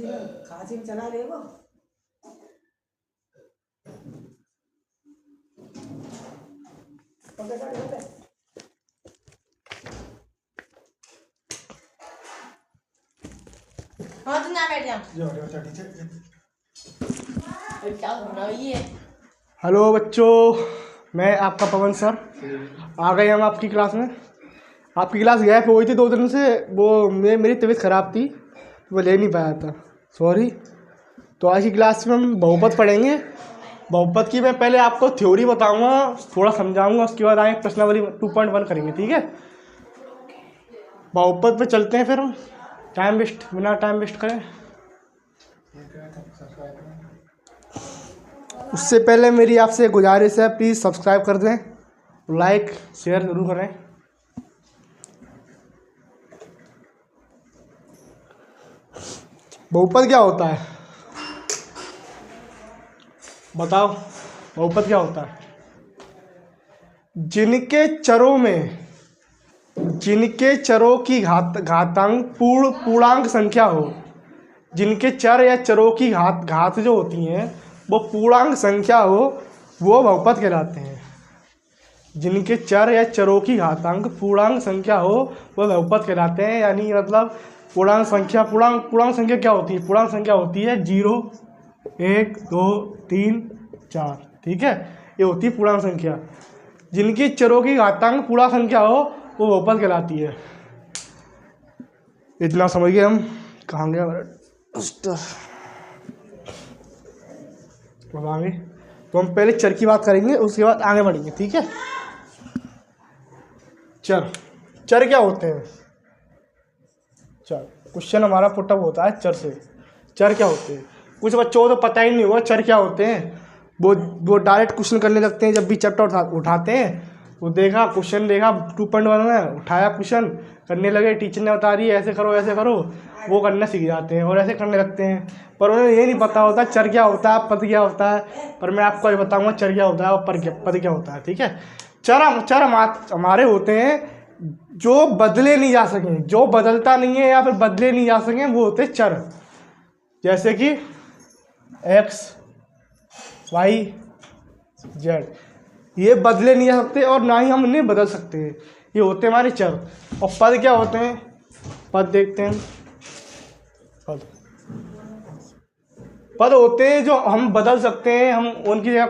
खांसी में चला रहे वो। हाँ तुम यहाँ बैठ जाओ। क्या हो रहा है ये? हेलो बच्चों, मैं आपका पवन सर आ गए हम आपकी क्लास में। आपकी क्लास गैप हो गई थी 2 दिन से, वो मेरी तबीयत ख़राब थी, वो ले नहीं पाया था, सॉरी। तो आज की क्लास में हम बहुपद पढ़ेंगे। बहुपद की मैं पहले आपको थ्योरी बताऊंगा, थोड़ा समझाऊंगा, उसके बाद आगे प्रश्नावली 2.1 करेंगे, ठीक है। बहुपद पे चलते हैं फिर हम, बिना टाइम वेस्ट करें। उससे पहले मेरी आपसे गुजारिश है, प्लीज़ सब्सक्राइब कर दें, लाइक शेयर ज़रूर करें। बहुपद क्या होता है बताओ? बहुपद क्या होता है? जिनके चरों की घातांक पूर्णांक संख्या हो, जिनके चर या चरों की घात जो होती हैं वो पूर्णांक संख्या हो, वो बहुपद कहलाते हैं। जिनके चर या चरों की घातांक पूर्णांक संख्या हो, वो बहुपद कहलाते हैं। यानी मतलब पूर्णांक संख्या क्या होती है? पूर्णांक संख्या होती है 0, 1, 2, 3, 4, ठीक है, ये होती है पूर्णांक संख्या। जिनकी चरों की घातांक पूर्णांक संख्या हो, वो बहुपद कहलाती है। इतना समझ गए हम? कहाँ गया आगे? तो हम पहले चर की बात करेंगे, उसके बाद आगे बढ़ेंगे, ठीक है। चर क्या होते हैं? चर क्वेश्चन हमारा पुटअप होता है चर से। चर क्या होते हैं? कुछ बच्चों को तो पता ही नहीं होगा चर क्या होते हैं। वो डायरेक्ट क्वेश्चन करने लगते हैं। जब भी चैप्टर उठाते हैं, वो देखा क्वेश्चन, देखा 2.1 में उठाया क्वेश्चन, करने लगे, टीचर ने बता रही है ऐसे करो, वो करना सीख जाते हैं और ऐसे करने लगते हैं। पर उन्हें ये नहीं पता होता चर क्या होता है, पद क्या होता है। पर मैं आपको ये बताऊंगा चर क्या होता है और पद क्या होता है, ठीक है। चर हमारे होते हैं जो बदले नहीं जा सकें, जो बदलता नहीं है या फिर बदले नहीं जा सकें, वो होते हैं चर। जैसे कि x, y, z, ये बदले नहीं जा सकते और ना ही हम इन्हें बदल सकते हैं, ये होते हैं हमारे चर। और पद क्या होते हैं? पद देखते हैं। पद होते हैं जो हम बदल सकते हैं, हम उनकी जगह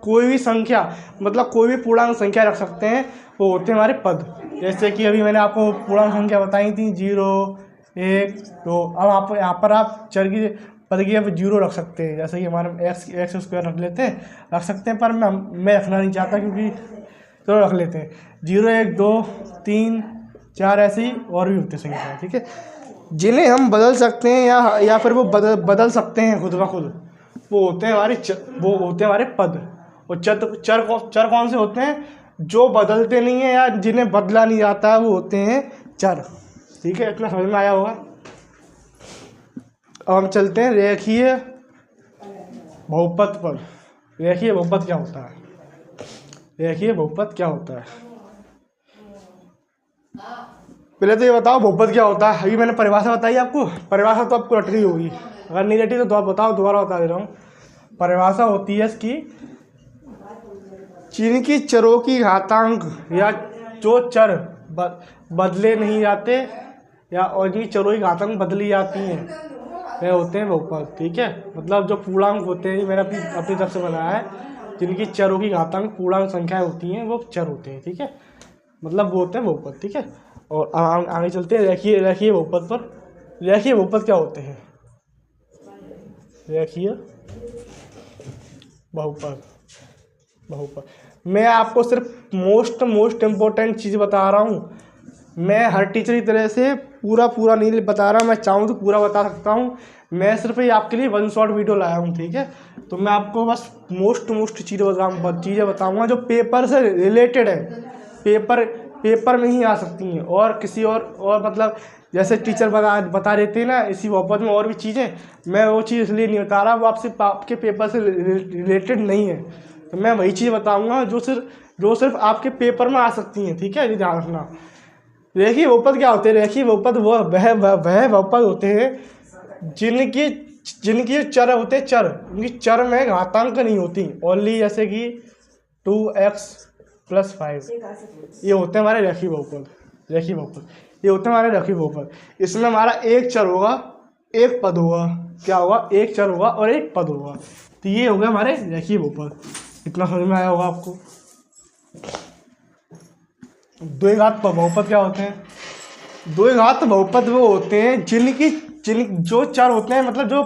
कोई भी संख्या, मतलब कोई भी पूर्णांक संख्या रख सकते हैं, वो होते हैं हमारे पद। जैसे कि अभी मैंने आपको पूर्णांक संख्या बताई थी 0, 1, 2। अब आप यहाँ पर आप चर की पद की जगह 0 रख सकते हैं। जैसे कि हमारे एक्स स्क्वायर रख सकते हैं, पर मैं रखना नहीं चाहता, क्योंकि चलो रख लेते हैं 0, 1, 2, 3, 4, ऐसे ही और भी होते संख्या, ठीक है। जिन्हें हम बदल सकते हैं या फिर वो बदल सकते हैं खुद ब खुद, वो होते हैं हमारे पद। और चर कौन से होते हैं? जो बदलते नहीं हैं या जिन्हें बदला नहीं जाता है, वो होते हैं चर, ठीक है। इतना समझ में आया होगा। अब हम चलते हैं रेखीय बहुपद पर। रेखीय बहुपद क्या होता है? रेखीय बहुपद क्या होता है? पहले तो ये बताओ बहुपद क्या होता है। अभी मैंने परिभाषा बताई आपको, परिभाषा तो आपको रट गई होगी, अगर नहीं रटी तो बताओ, दोबारा बता दे रहा हूँ। परिभाषा होती है इसकी, जिनकी चरों की घातांक या जो चर बदले नहीं जाते या और जिनकी चरों की घातांक बदली जाती हैं, वे होते हैं बहुपद, ठीक है। मतलब जो पूर्णांक होते हैं, मैंने अपनी तरफ से बनाया है, जिनकी चरों की घातांक पूर्णांक संख्याएं होती हैं, वो चर होते हैं, ठीक है। मतलब वो होते हैं बहुपद, ठीक है। और आगे चलते हैं रेखीय बहुपद पर। रेखीय बहुपद क्या होते हैं? रेखीय बहुपद मैं आपको सिर्फ मोस्ट इम्पोर्टेंट चीज़ बता रहा हूँ। मैं हर टीचर की तरह से पूरा नहीं बता रहा, मैं चाहूँ तो पूरा बता सकता हूँ। मैं सिर्फ ये आपके लिए 1 शॉट वीडियो लाया हूँ, ठीक है। तो मैं आपको बस मोस्ट चीज़ें बताऊँगा जो पेपर से रिलेटेड है, पेपर में ही आ सकती हैं, और किसी और मतलब जैसे टीचर बता देते हैं ना इसी बहुपद में और भी चीज़ें, मैं वो चीज़ इसलिए नहीं बता रहा, वो आपके पेपर से रिलेटेड नहीं है। तो मैं वही चीज़ बताऊंगा जो सिर्फ आपके पेपर में आ सकती हैं, ठीक है, ये ध्यान रखना। रेखीय बहुपद क्या होते हैं? रेखीय बहुपद वह बहुपद होते हैं जिनकी जिनकी चर होते हैं, चर, उनकी चर में घातांक नहीं होती, ओनली जैसे कि 2x+5, ये होते हैं हमारे रेखीय बहुपद। रेखीय बहुपद ये होते हैं हमारे रेखीय बहुपद। इसमें हमारा एक चर होगा, एक पद होगा। क्या होगा? एक चर होगा और एक पद होगा। तो ये हो गया हमारे रेखीय बहुपद। इतना समझ में आया होगा आपको। द्विघात बहुपद क्या होते हैं? द्विघात बहुपद वो होते हैं जो चर होते हैं, मतलब जो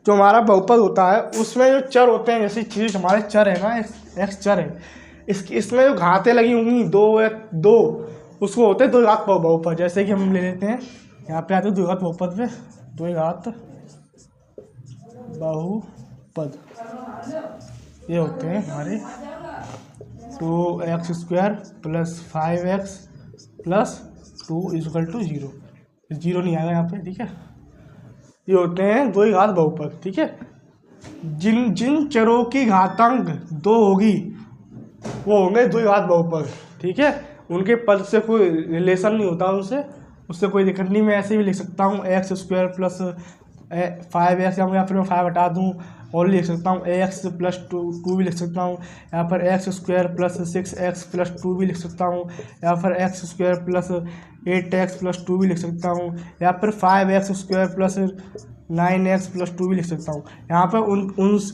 हमारा बहुपद होता है उसमें जो चर होते हैं, जैसे चीज हमारे चर है ना, एक्स चर है, इसमें जो घातें लगी होंगी दो, उसको होते हैं द्विघात बहुपद। जैसे कि हम ले लेते हैं, यहाँ पे आते हैं द्विघात बहुपद पे, द्विघात बहुपद ये होते हैं हमारे 2x² + 5x + 2 = 0। जीरो नहीं आएगा यहाँ पे, ठीक है। ये होते हैं द्विघात बहुपद, ठीक है। जिन चरों की घातांक 2 होगी वो होंगे द्विघात बहुपद, ठीक है। उनके पद से कोई रिलेशन नहीं होता, उससे कोई दिक्कत नहीं। मैं ऐसे भी लिख सकता हूँ x² + 5x, या फिर मैं 5 हटा दूँ और लिख सकता हूँ ax + 2 भी लिख सकता हूँ। यहाँ पर x² + 6x + 2 भी लिख सकता हूँ। यहाँ पर x² + 8x + 2 भी लिख सकता हूँ। यहाँ पर 5x² + 9x + 2 भी लिख सकता हूँ। यहाँ पर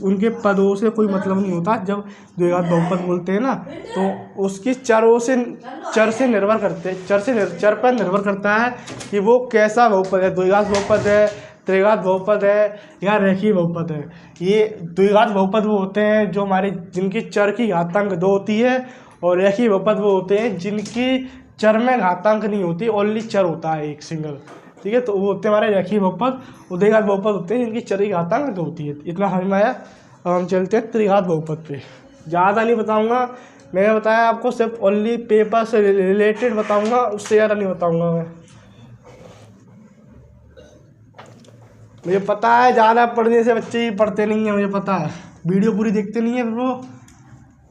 उनके पदों से कोई मतलब नहीं होता। जब द्विघात बहुपद बोलते हैं ना, तो उसकी चर से निर्भर करते चर पर निर्भर करता है कि वो कैसा बहुपद है, द्विघात बहुपद है, त्रिघात बहुपद है या रेखीय बहुपद है। ये द्विघात बहुपद वो होते हैं जो हमारे जिनकी चर की घातांक 2 होती है, और रेखीय बहुपद वो होते हैं जिनकी चर में घातांक नहीं होती, ओनली चर होता है एक सिंगल, ठीक है। तो वो होते हैं हमारे रेखीय बहुपद। द्विघात बहुपद होते हैं जिनकी चर की घातांक 2 होती है। इतना समझ में आया। अब हम चलते हैं त्रिघात बहुपद पे। ज़्यादा नहीं बताऊँगा, मैंने बताया आपको सिर्फ ओनली पेपर से रिलेटेड बताऊँगा, उससे ज़्यादा नहीं बताऊँगा मैं। मुझे पता है ज़्यादा पढ़ने से बच्चे ही पढ़ते नहीं हैं, मुझे पता है। वीडियो पूरी देखते नहीं है, फिर वो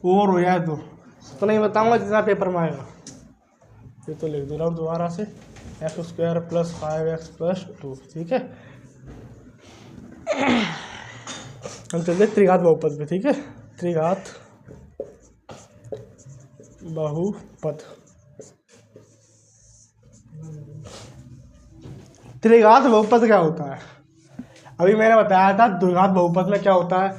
ओवर हो जाए तो नहीं बताऊँगा जितना पेपर में आएगा। ये तो लिख दे रहा हूँ दोबारा से, x² + 5x + 2, ठीक है। हम चलते त्रिघात बहुपद पे, ठीक है। त्रिघात बहुपद, त्रिघात बहुपद क्या होता है? अभी मैंने बताया था द्विघात बहुपद में क्या होता है।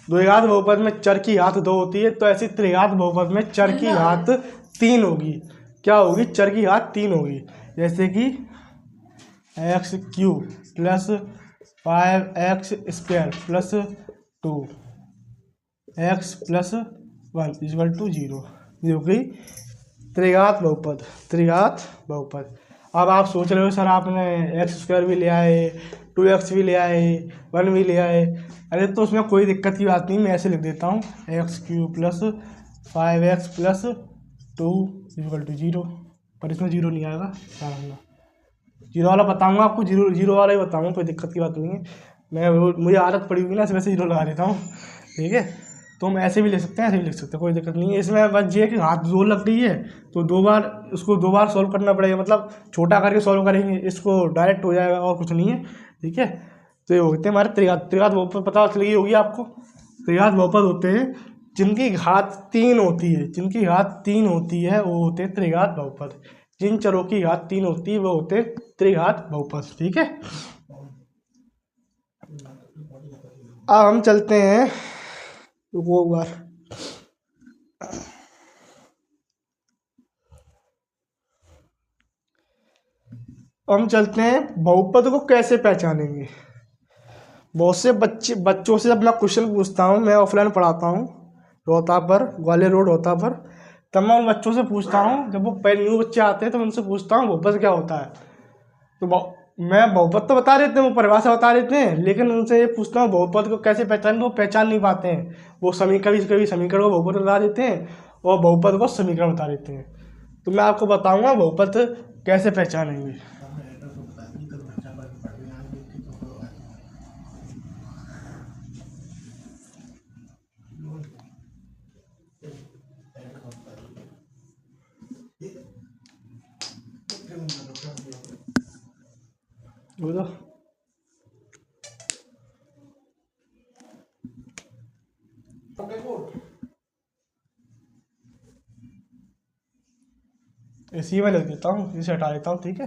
द्विघात बहुपद में चर की घात 2 होती है, तो ऐसी त्रिघात बहुपद में चर की घात 3 होगी। क्या होगी? चर की घात 3 होगी। जैसे कि x³ + 5x² + 2x + 1 = 0, जो कि त्रिघात बहुपद। त्रिघात बहुपद। अब आप सोच रहे हो सर आपने x² भी ले आए, 2x भी ले आए, 1 भी ले आए। अरे तो उसमें कोई दिक्कत की बात नहीं, मैं ऐसे लिख देता हूँ x³ + 5x + 2 = 0। पर इसमें 0 नहीं आएगा, क्या होगा? 0 वाला बताऊँगा आपको, 0 वाला ही बताऊँगा, कोई दिक्कत की बात नहीं है। मुझे आदत पड़ी हुई ना, इसमें से 0 लगा देता हूँ, ठीक है। तो हम ऐसे भी ले सकते हैं, ऐसे भी लिख सकते हैं, कोई दिक्कत नहीं है। इसमें बस ये कि हाथ 2 लग रही है तो उसको 2 बार सॉल्व करना पड़ेगा, मतलब छोटा करके सॉल्व करेंगे, इसको डायरेक्ट हो जाएगा और कुछ नहीं है, ठीक है। तो ये होते हैं हमारे त्रिघात बहुपद। पता चल गई होगी आपको। त्रिघात बहुपद होते हैं जिनकी घात 3 होती है, जिनकी घात 3 होती है वो होते हैं त्रिघात बहुपद। जिन चरों की घात 3 होती है वो होते हैं त्रिघात बहुपद, ठीक है। अब हम चलते हैं वो बार हम चलते हैं बहुपद को कैसे पहचानेंगे। बहुत से बच्चों से अपना क्वेश्चन पूछता हूँ, मैं ऑफलाइन पढ़ाता हूँ रोहता पर, ग्वालियर रोड रोहता पर। तब मैं उन बच्चों से पूछता हूँ, जब वो पहले न्यू बच्चे आते हैं तो मैं उनसे पूछता हूँ बहुपद क्या होता है। तो मैं बहुपद तो बता देते हैं, वो परिभाषा बता देते हैं, लेकिन उनसे ये पूछता हूँ बहुपद को कैसे पहचान, वो पहचान नहीं पाते हैं। वो कभी समीकरण को बहुपद बता देते हैं और बहुपद को समीकरण बता देते हैं। तो मैं आपको बताऊँगा बहुपद कैसे पहचानेंगे। बोलो। इसी में लिख देता हूँ, इसे हटा देता हूँ, ठीक है।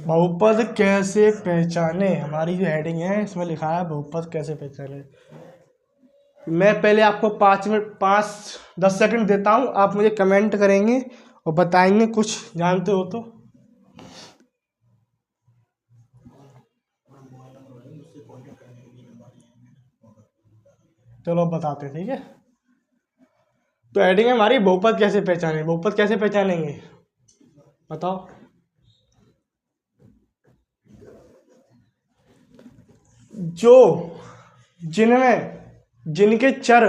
बहुपद कैसे पहचाने, हमारी जो हेडिंग है इसमें लिखा है बहुपद कैसे पहचाने। मैं पहले आपको 5-10 सेकंड देता हूँ, आप मुझे कमेंट करेंगे और बताएंगे कुछ जानते हो तो। चलो बताते हैं, ठीक है। तो हेडिंग है हमारी बहुपद कैसे पहचाने। बहुपद कैसे पहचानेंगे बताओ। जो जिनके चर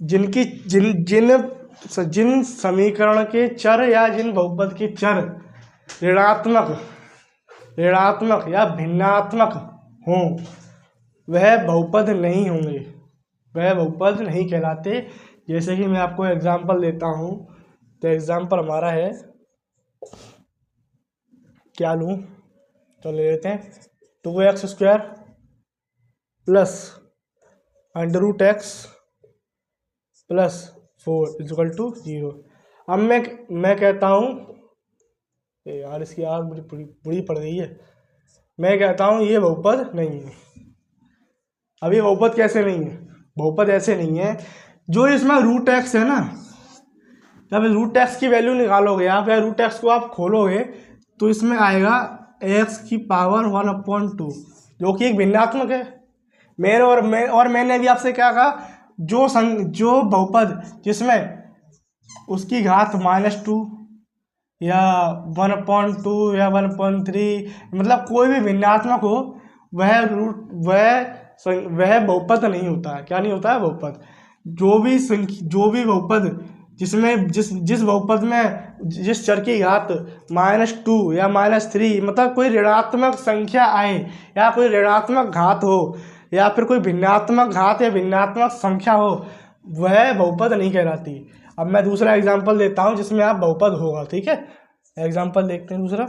जिनकी जिन जिन जिन समीकरण के चर या जिन बहुपद के चर ऋणात्मक या भिन्नात्मक हों वह बहुपद नहीं होंगे, वह बहुपद नहीं कहलाते। जैसे कि मैं आपको एग्जांपल देता हूँ, तो एग्जांपल हमारा है, क्या लूँ, तो ले लेते हैं 2x² प्लस √x प्लस 4 = 0। अब मैं कहता हूँ, यार इसकी आग बड़ी बुरी पड़ गई है। मैं कहता हूँ ये बहुपद नहीं है। अब ये बहुपद कैसे नहीं है, बहुपद ऐसे नहीं है, जो इसमें √x है ना, जब √x की वैल्यू निकालोगे आप या √x को आप खोलोगे तो इसमें आएगा x⁻1/2, जो कि एक भिन्नात्मक है। मैंने भी आपसे क्या कहा, जो बहुपद जिसमें उसकी घात -2 या 1/2 या 1/3 मतलब कोई भी भिन्नात्मक हो, वह बहुपद नहीं होता है। क्या नहीं होता है बहुपद। जो भी बहुपद जिसमें जिस बहुपद में जिस चर की घात -2 या -3 मतलब कोई ऋणात्मक संख्या आए या कोई ऋणात्मक घात हो या फिर कोई भिन्नात्मक घात या भिन्नात्मक संख्या हो, वह बहुपद नहीं कहलाती। अब मैं दूसरा एग्जांपल देता हूँ जिसमें आप बहुपद होगा, ठीक है। एग्जांपल देखते हैं दूसरा,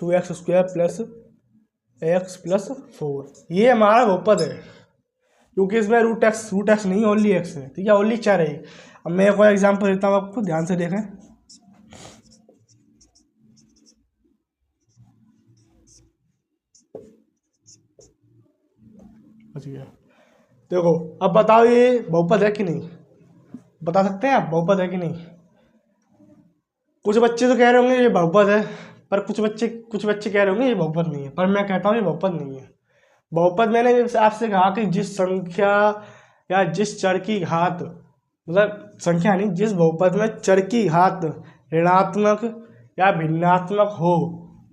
2x² प्लस x प्लस 4, ये हमारा बहुपद है क्योंकि इसमें √x नहीं, ओनली x है, ठीक है, ओनली चर है। अब मैं कोई एग्जांपल देता हूँ आपको, ध्यान से देखें। देखो अब बताओ ये बहुपद है कि नहीं, बता सकते हैं आप बहुपद है कि नहीं। कुछ बच्चे तो कह रहे होंगे ये बहुपद है, पर कुछ बच्चे कह रहे होंगे ये बहुपद नहीं है, पर मैं कहता हूँ ये बहुपद नहीं है। बहुपद मैंने आपसे कहा कि जिस संख्या या जिस चर की घात, मतलब संख्या नहीं, जिस बहुपद में चर की घात ऋणात्मक या भिन्नात्मक हो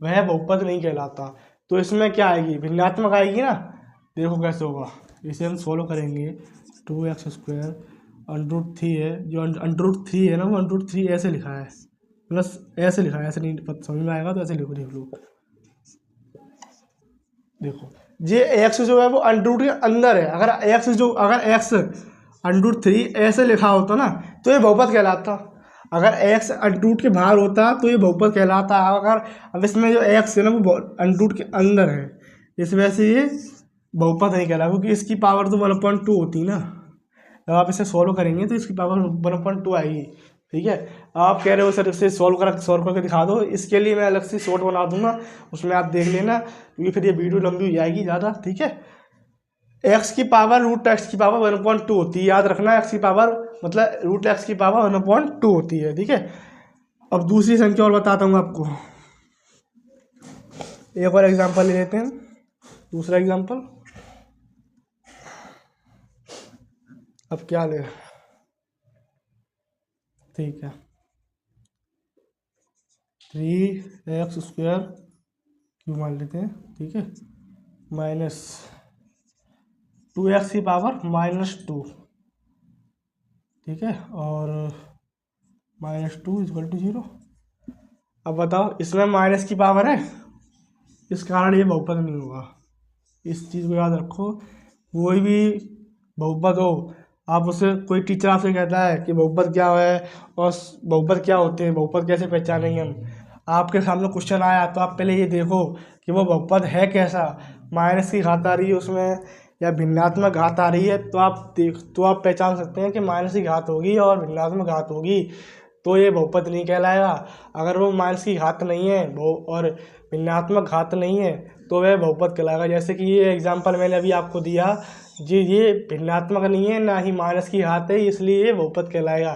वह बहुपद नहीं कहलाता। तो इसमें क्या आएगी, भिन्नात्मक आएगी ना। देखो कैसे होगा, इसे हम सोल्व करेंगे। 2x² √3 है, जो √3 है ना वो √3 ऐसे लिखा है, प्लस ऐसे लिखा है, ऐसे नहीं समझ में आएगा तो ऐसे लिख लो। देखो ये x जो है वो √3 के अंदर है। अगर x √3 ऐसे लिखा होता ना तो ये बहुपद कहलाता। अगर x √3 के बाहर होता तो ये बहुपद कहलाता। अगर अब इसमें जो x है ना वो √3 के अंदर है, इस वजह से ये बहुपद नहीं कहला, क्योंकि इसकी पावर तो 1/2 होती ना। जब आप इसे सॉल्व करेंगे तो इसकी पावर 1/2 आएगी, ठीक है। आप कह रहे हो सर इसे सॉल्व करके दिखा दो, इसके लिए मैं अलग से शॉर्ट बना दूंगा, उसमें आप देख लेना, क्योंकि फिर ये वीडियो लंबी हो जाएगी ज़्यादा, ठीक है। x की पावर √x की पावर 1/2 होती है, याद रखना। x की पावर मतलब √x की पावर 1/2 होती है, ठीक है। अब दूसरी संख्या और बताता हूँ आपको, एक और एग्जांपल ले लेते हैं। दूसरा एग्जांपल, अब क्या ले, ठीक है, 3x² क्यों मान लेते हैं, ठीक है, -2x की पावर -2, ठीक है, और -2 = 0। अब बताओ इसमें माइनस की पावर है, इस कारण ये बहुपद नहीं होगा। इस चीज़ को याद रखो। कोई भी बहुपद हो, आप उसे, कोई टीचर आपसे कहता है कि बहुपद क्या है और बहुपद क्या होते हैं, बहुपद कैसे पहचानेंगे हम, आपके सामने क्वेश्चन आया तो आप पहले ये देखो कि वो बहुपद है कैसा, माइनस की घात आ रही है उसमें या भिन्नात्मक घात आ रही है, तो आप पहचान सकते हैं कि माइनस की घात होगी और भिन्नात्मक घात होगी, तो ये बहुपद नहीं कहलाएगा। अगर वो माइनस की घात नहीं है वो और भिन्नात्मक घात नहीं है तो वह बहुपद कहलाएगा। जैसे कि ये एग्जांपल मैंने अभी आपको दिया जी, ये भिन्नात्मक नहीं है ना ही माइनस की घात है, इसलिए ये बहुपद कहलाएगा।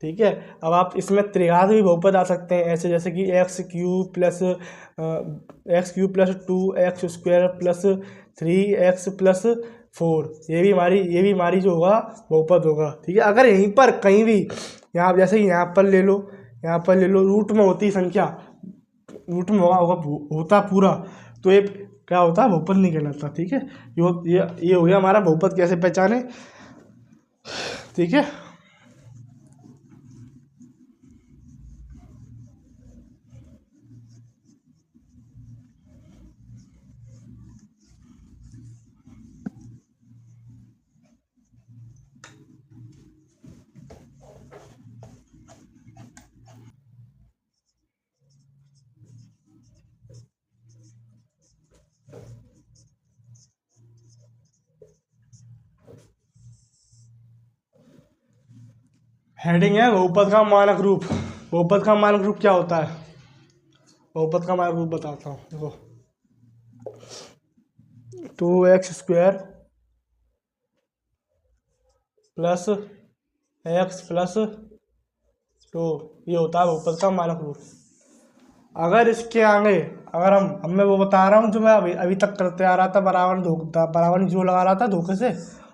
ठीक है, अब आप इसमें त्रिघात भी बहुपद आ सकते हैं ऐसे, जैसे कि x³ + 2x² + 3x + 4, ये भी हमारी जो होगा बहुपद होगा। ठीक है, अगर यहीं पर कहीं भी यहाँ जैसे यहाँ पर ले लो, रूट में होती संख्या, रूट में होता पूरा, तो ये क्या होता है, बहुपद नहीं कहलाता। ठीक है, ये हो गया हमारा बहुपद कैसे पहचाने। ठीक है, हेडिंग है बहुपद का मानक रूप। बहुपद का मानक रूप क्या होता है, बहुपद का मानक रूप बताता हूँ। देखो, 2x² + x + 2, ये होता है बहुपद का मानक रूप। अगर इसके आगे, अगर मैं वो बता रहा हूँ जो मैं अभी तक करते आ रहा था, बराबर जो लगा रहा था धोखे से,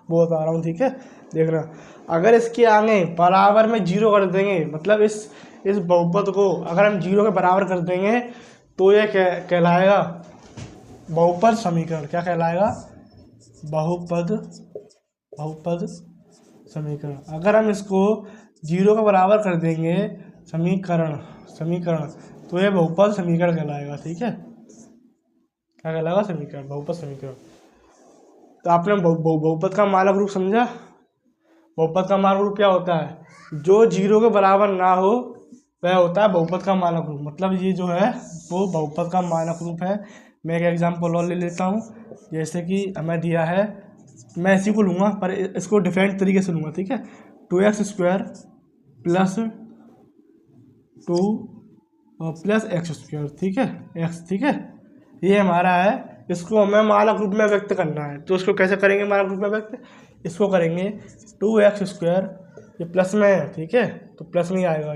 वो बता रहा हूँ। ठीक है, देखना, अगर इसके आगे बराबर में 0 कर देंगे, मतलब इस बहुपद को अगर हम 0 के बराबर कर देंगे तो ये कहलाएगा बहुपद समीकरण। क्या कहलाएगा, बहुपद समीकरण। अगर हम इसको 0 के बराबर कर देंगे समीकरण, तो ये बहुपद समीकरण कहलाएगा। ठीक है, क्या कहलाएगा, समीकरण, बहुपद समीकरण। तो आपने बहुपद का मानक रूप समझा। बहुपद का मानक रूप क्या होता है, जो 0 के बराबर ना हो वह होता है बहुपद का मानक रूप। मतलब ये जो है वो बहुपद का मानक रूप है। मैं एक एग्जांपल और ले लेता हूँ, जैसे कि हमें दिया है, मैं इसी को लूँगा पर इसको डिफरेंट तरीके से लूँगा। ठीक है, 2x² + 2 + x²। ठीक है, x, ठीक है, ये हमारा है, इसको हमें मानक रूप में व्यक्त करना है। तो इसको कैसे करेंगे मानक रूप में व्यक्त, इसको करेंगे 2x², ये प्लस में है। ठीक है, तो प्लस में ही आएगा,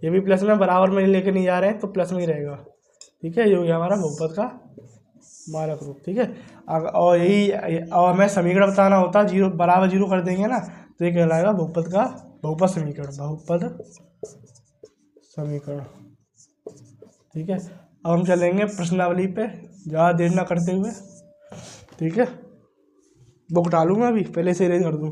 ये भी प्लस में, बराबर में लेके नहीं जा रहे हैं तो प्लस में ही रहेगा। ठीक है, ये हो गया हमारा बहुपद का मानक रूप। ठीक है, और और हमें समीकरण बताना होता है, 0 बराबर 0 कर देंगे ना तो ये कहलाएगा बहुपद समीकरण। ठीक है, अब हम चलेंगे प्रश्नावली पे, ज़्यादा देर ना करते हुए। ठीक है, बुक डालूंगा अभी, पहले से रेज कर दूँ।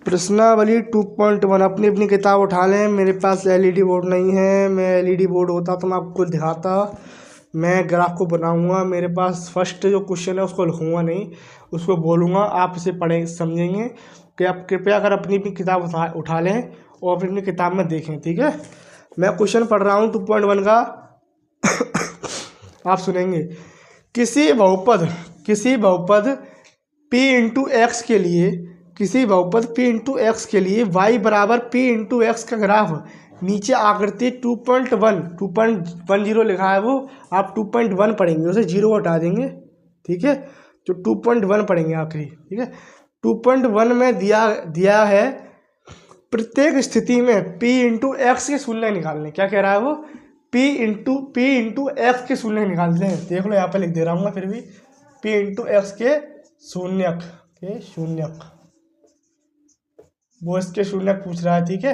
प्रश्नावली 2.1, अपनी किताब उठा लें। मेरे पास एलईडी बोर्ड नहीं है, मैं एलईडी बोर्ड होता तो मैं आपको दिखाता, मैं ग्राफ को बनाऊंगा। मेरे पास फर्स्ट जो क्वेश्चन है उसको लिखूंगा नहीं, उसको बोलूँगा, आप इसे पढ़ें समझेंगे। कि आप कृपया कर अपनी भी किताब उठा लें और अपनी किताब में देखें। ठीक है, मैं क्वेश्चन पढ़ रहा हूँ 2.1 का, आप सुनेंगे। किसी बहुपद p इंटू एक्स के लिए, किसी बहुपद p इंटू एक्स के लिए y बराबर p इंटू एक्स का ग्राफ नीचे आकृति 2.10 लिखा है, वो आप 2.1 पढ़ेंगे, उसे 0 हटा देंगे। ठीक है, जो 2.1 पढ़ेंगे आखिरी। ठीक है, 2.1 में दिया है प्रत्येक स्थिति में p इंटू एक्स के शून्य निकालने। क्या कह रहा है वो, p इंटू एक्स के शून्य निकालते हैं। देख लो, यहाँ पे लिख दे रहा हूँ मैं, फिर भी p इंटू एक्स के शून्यक, वो इसके शून्यक पूछ रहा है। ठीक है,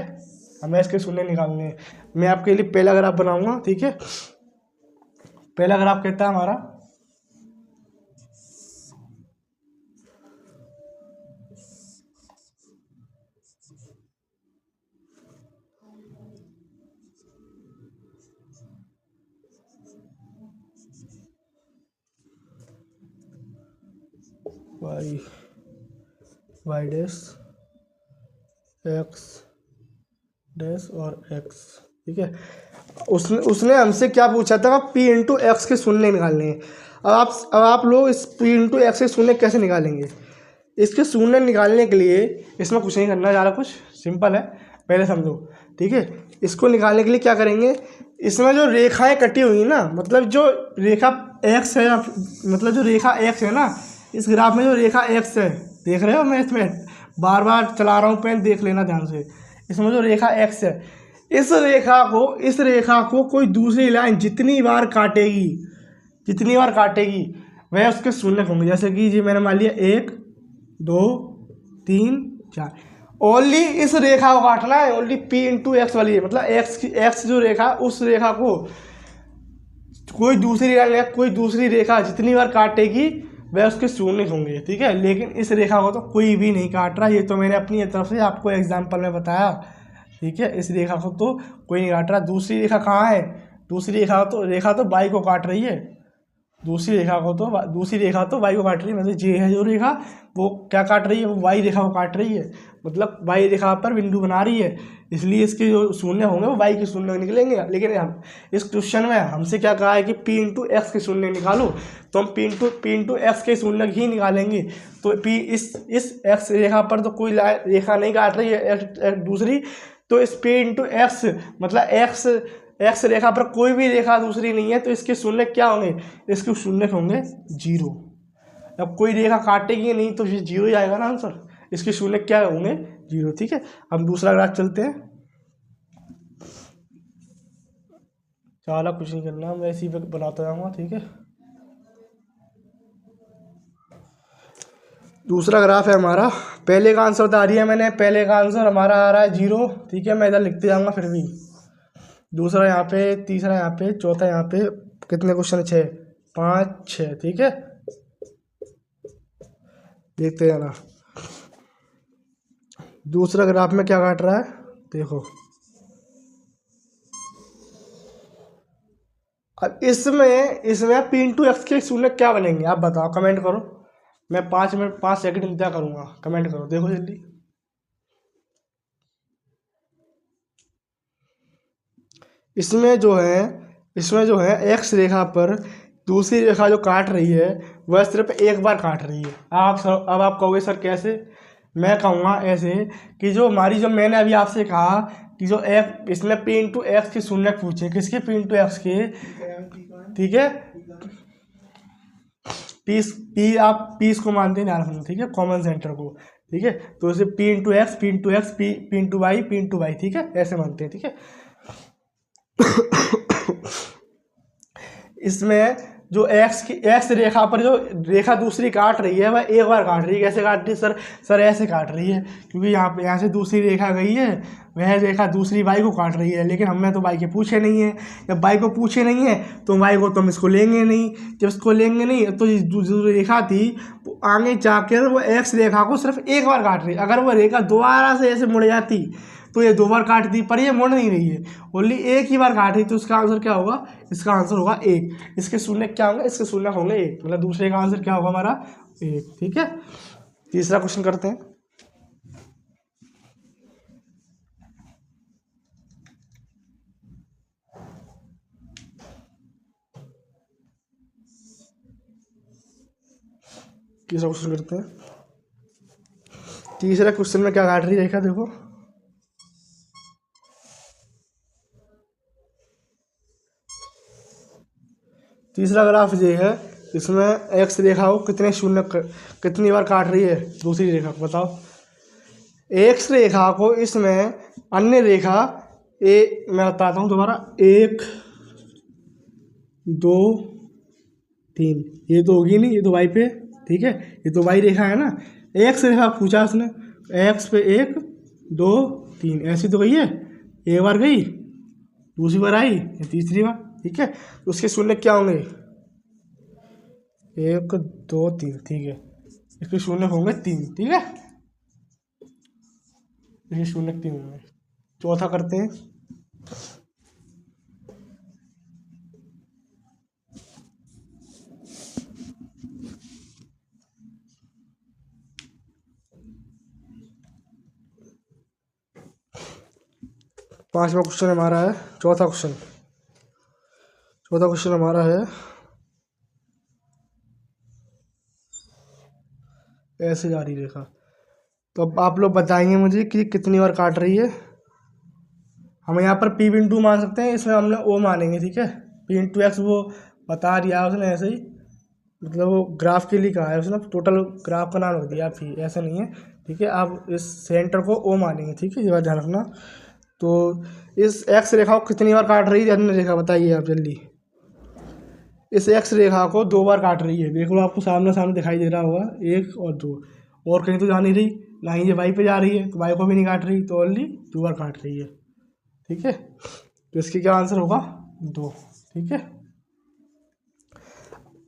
हमें इसके शून्य निकालने हैं। मैं आपके लिए पहला ग्राफ बनाऊंगा, ठीक है। पहला ग्राफ कहता है हमारा वाई डैश एक्स डैश और एक्स, ठीक है। उसने हमसे क्या पूछा था, पी इंटू एक्स के शून्य निकालने हैं। अब आप लोग इस पी इंटू एक्स के शून्य कैसे निकालेंगे। इसके शून्य निकालने के लिए इसमें कुछ नहीं करना, ज़्यादा कुछ सिंपल है, पहले समझो, ठीक है। इसको निकालने के लिए क्या करेंगे, इसमें जो रेखाएं कटी हुई ना, मतलब जो रेखा एक्स है, मतलब जो रेखा एक्स है ना, इस ग्राफ में जो रेखा एक्स है, देख रहे हो, मैं इसमें बार बार चला रहा हूँ, पेन देख लेना ध्यान से। इसमें जो रेखा एक्स है, इस रेखा को कोई दूसरी लाइन जितनी बार काटेगी वह उसके शून्य होंगे। जैसे कि जी मैंने मान लिया 1 2 3 4, ओनली इस रेखा को काटना है, ओनली पी इंटू एक्स वाली है, मतलब एक्स जो रेखा, उस रेखा को कोई दूसरी रेखा जितनी बार काटेगी वह उसके शून्य होंगे, ठीक है। लेकिन इस रेखा को तो कोई भी नहीं काट रहा, ये तो मैंने अपनी तरफ से आपको एग्जाम्पल में बताया, ठीक है। इस रेखा को तो कोई नहीं काट रहा। दूसरी रेखा कहाँ है, दूसरी रेखा तो वाई को काट रही है, दूसरी रेखा तो वाई को काट रही है। मतलब ये है जो रेखा, वो क्या काट रही है, वो वाई रेखा को काट रही है, मतलब वाई रेखा पर बिंदु बना रही है, इसलिए इसके जो शून्य होंगे वो वाई के शून्य निकलेंगे। लेकिन हम इस क्वेश्चन में हमसे क्या कहा है कि पी इंटू एक्स के शून्य निकालो, तो हम पी इंटू एक्स के शून्य ही निकालेंगे। तो पी इस एक्स रेखा पर तो कोई रेखा नहीं काट रही है दूसरी, तो इस पी इंटू एक्स मतलब एक्स रेखा पर कोई भी रेखा दूसरी नहीं है, तो इसके शून्य क्या होंगे, इसके शून्य होंगे 0। अब कोई रेखा काटेगी नहीं तो फिर 0 ही आएगा ना आंसर, इसके शून्य क्या होंगे 0, ठीक है। हम दूसरा ग्राफ चलते हैं, ज़्यादा कुछ नहीं करना, मैं इसी पे बनाता जाऊँगा, ठीक है। दूसरा ग्राफ है हमारा, पहले का आंसर बता दिया मैंने, पहले का आंसर हमारा आ रहा है 0, ठीक है। मैं इधर लिखते जाऊँगा फिर भी, दूसरा यहाँ पे, तीसरा यहाँ पे, चौथा यहाँ पे, कितने क्वेश्चन 6 5 6, ठीक है। देखते जाना दूसरा ग्राफ में क्या काट रहा है, देखो। अब इसमें पी इंटू एक्स के शून्य क्या बनेंगे, आप बताओ, कमेंट करो। मैं 5 सेकंड इंतजार करूँगा, कमेंट करो, देखो जल्दी। इसमें जो है एक्स रेखा पर दूसरी रेखा जो काट रही है वह सिर्फ एक बार काट रही है। अब आप कहोगे सर कैसे, मैं कहूँगा ऐसे कि जो मैंने अभी आपसे कहा कि जो इसमें पी इंटू एक्स के शून्य पूछे, किसके, पी इंटू एक्स के, ठीक है। आप पी इसको मानते हैं, ध्यान रखना, ठीक है, कॉमन सेंटर को, ठीक है। तो इसे p into x, p into y, ठीक है, ऐसे मानते हैं, ठीक है। इसमें जो एक्स रेखा पर जो रेखा दूसरी काट रही है वह एक बार काट रही है। कैसे काट रही है सर ऐसे काट रही है, क्योंकि यहाँ से दूसरी रेखा गई है, वह रेखा दूसरी वाई को काट रही है। लेकिन हमने तो वाई के पूछे नहीं है, जब वाई को पूछे नहीं है तो वाई को तो हम इसको लेंगे नहीं, जब इसको लेंगे नहीं तो जो रेखा थी वो आगे जाकर वो एक्स रेखा को सिर्फ एक बार काट रही है। अगर वो रेखा दोबारा से ऐसे मुड़ जाती तो ये 2 बार काटती, पर ये मुड़ नहीं रही है, ओनली एक ही बार काट रही, तो इसका आंसर क्या होगा, इसका आंसर होगा 1। इसके शून्य क्या होंगे, इसके शून्य होंगे 1, मतलब दूसरे का आंसर क्या होगा हमारा 1, ठीक है। तीसरा क्वेश्चन करते हैं। तीसरा क्वेश्चन में क्या काट रही है रेखा, देखो। तीसरा ग्राफ ये है, इसमें एक्स रेखा को कितनी बार काट रही है दूसरी रेखा को, बताओ। एक्स रेखा को इसमें अन्य रेखा मैं बताता हूँ दोबारा, 1 2 3, ये तो होगी नहीं, ये तो वाई पे, ठीक है, ये तो वाई रेखा है ना। एक्स रेखा पूछा उसने, एक्स पे 1 2 3 ऐसी तो गई है, एक बार गई, दूसरी बार आई, या तीसरी बार, ठीक है। तो उसके शून्य क्या होंगे, 1 2 3, ठीक है। इसके शून्य होंगे 3, ठीक है। इसके शून्य 3 होंगे। चौथा करते हैं। पांचवा क्वेश्चन हमारा है, चौथा क्वेश्चन हमारा है ऐसे जा रही रेखा। तो अब आप लोग बताएंगे मुझे कि कितनी बार काट रही है। हम यहाँ पर पी बिंटू मान सकते हैं, इसमें हमने ओ मानेंगे, ठीक है। पी इंटू एक्स वो बता दिया उसने ऐसे ही, मतलब वो ग्राफ के लिए कहा है उसने, टोटल ग्राफ का नाम रख दिया पी, ऐसा नहीं है, ठीक है। आप इस सेंटर को ओ मानेंगे, ठीक है, ये बात ध्यान रखना। तो इस एक्स रेखा को कितनी बार काट रही है अन्य रेखा, बताइए आप जल्दी। इस एक्स रेखा को 2 बार काट रही है, देख लो आपको सामने दिखाई दे रहा होगा, 1 और 2, और कहीं तो जा नहीं रही, ना ही ये वाई पे जा रही है, तो वाई को भी नहीं काट रही, तो ओनली 2 बार काट रही है, ठीक है। तो इसकी क्या आंसर होगा, 2, ठीक है।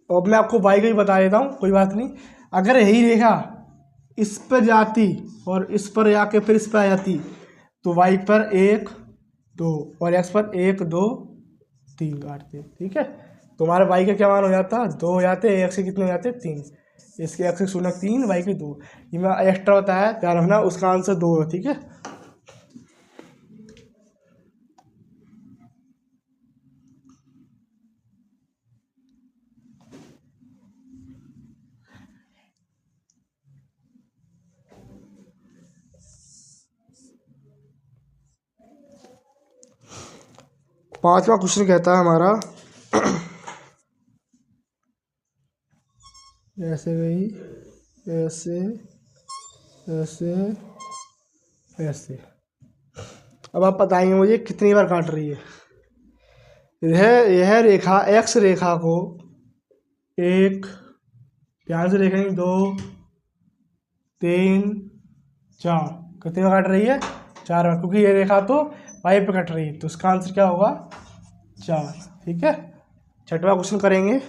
अब मैं आपको वाई का ही बता देता हूँ, कोई बात नहीं। अगर यही रेखा इस पर जाती और इस पर जाके फिर इस पर आ जाती, तो वाई पर 1 2 और एक्स पर 1 2 3 काटते, ठीक है। तो हमारे वाई का क्या मान हो जाता, 2 हो जाते, एक्स के कितने हो जाते, 3। इसके एक्स के शून्य 3, वाई के 2। ये मैं एक्स्ट्रा बताया, ध्यान रखना, उसका आंसर 2 है, ठीक है। पांचवा क्वेश्चन कहता है हमारा ऐसे गई, ऐसे ऐसे ऐसे। अब आप बताएंगे मुझे कितनी बार काट रही है। यह रेखा एक्स रेखा को 1, ध्यान से देखेंगे, 2 3 4, कितनी बार काट रही है, 4 बार, क्योंकि ये रेखा तो वाई पे कट रही है, तो इसका आंसर क्या होगा, 4, ठीक है। छठवां क्वेश्चन करेंगे।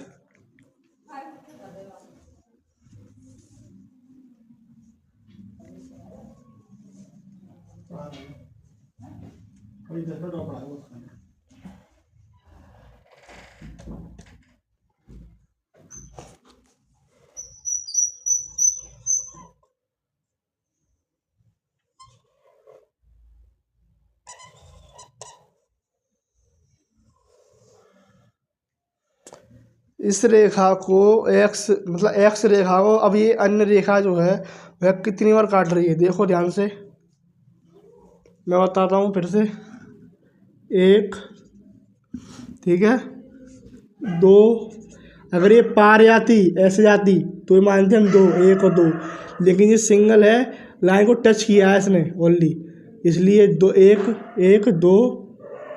इस रेखा को एक्स, मतलब एक्स रेखा को, अब ये अन्य रेखा जो है वह कितनी बार काट रही है, देखो ध्यान से, मैं बताता हूँ फिर से। 1, ठीक है, 2, अगर ये पार जाती ऐसे जाती तो ये मानते हम 2, 1 और 2, लेकिन ये सिंगल है, लाइन को टच किया है इसने ओनली, इसलिए 2 1 1 2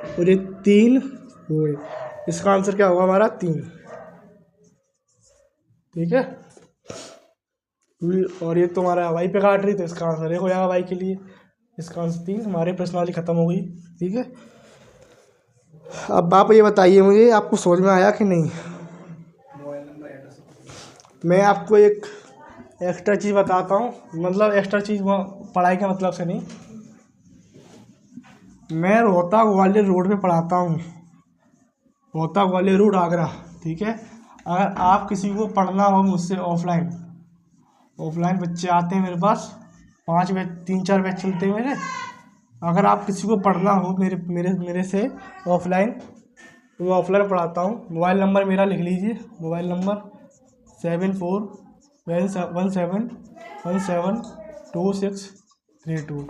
और ये 3 हुए। इसका आंसर क्या होगा हमारा, 3, ठीक है। और ये तुम्हारा वाई पे काट रही, तो इसका आंसर 1 हो जाएगा वाई के लिए, इसका आंसर 3। हमारी प्रश्नावली खत्म हो गई, ठीक है। अब आप ये बताइए मुझे, आपको समझ में आया कि नहीं। मैं आपको एक एक्स्ट्रा चीज़ बताता हूँ, मतलब एक्स्ट्रा चीज़ पढ़ाई के मतलब से नहीं, मैं रोहतक ग्वालियर रोड पे पढ़ाता हूँ, रोहतक ग्वालियर रोड आगरा, ठीक है। अगर आप किसी को पढ़ना हो मुझसे ऑफलाइन बच्चे आते हैं मेरे पास, 5 बैच 3-4 बैच चलते हैं मेरे। अगर आप किसी को पढ़ना हो मेरे से ऑफलाइन, तो मैं ऑफलाइन पढ़ाता हूँ। मोबाइल नंबर मेरा लिख लीजिए, मोबाइल नंबर 7417172632,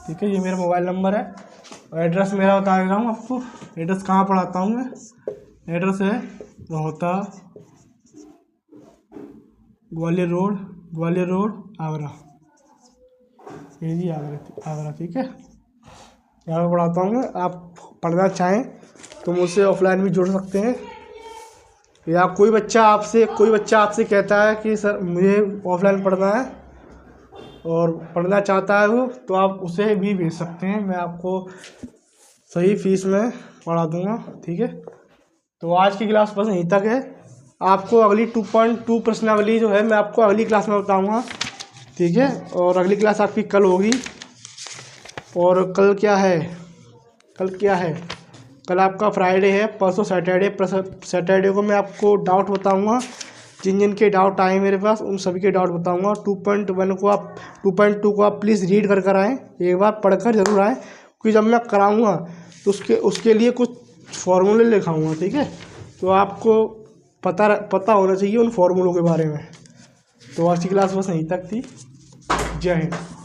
ठीक है। ये मेरा मोबाइल नंबर है। और एड्रेस मेरा बता दे रहा हूँ आपको, एड्रेस कहाँ पढ़ाता हूँ मैं, एड्रेस है रोहतक ग्वालियर रोड आगरा, ये जी आगरा, ठीक है। यहाँ पर पढ़ाता हूँ। आप पढ़ना चाहें तो मुझसे ऑफलाइन भी जुड़ सकते हैं, या कोई बच्चा आपसे कहता है कि सर मुझे ऑफलाइन पढ़ना है और पढ़ना चाहता है वो, तो आप उसे भी भेज सकते हैं। मैं आपको सही फीस में पढ़ा दूंगा, ठीक है। तो आज की क्लास बस यहीं तक है। आपको अगली 2.2 प्रश्नावली जो है मैं आपको अगली क्लास में बताऊंगा, ठीक है। और अगली क्लास आपकी कल होगी। और कल क्या है, कल आपका फ्राइडे है, परसों सैटरडे। सैटरडे को मैं आपको डाउट बताऊंगा, जिन जिन के डाउट आए मेरे पास उन सभी के डाउट बताऊंगा। 2.1 को आप 2.2 को आप प्लीज़ रीड कर आएँ, एक बार पढ़कर ज़रूर आएँ, क्योंकि जब मैं कराऊंगा तो उसके लिए कुछ फॉर्मूले लिखाऊंगा, ठीक है। तो आपको पता होना चाहिए उन फॉर्मूलों के बारे में। तो आज की क्लास बस यहीं तक थी। जय हिंद।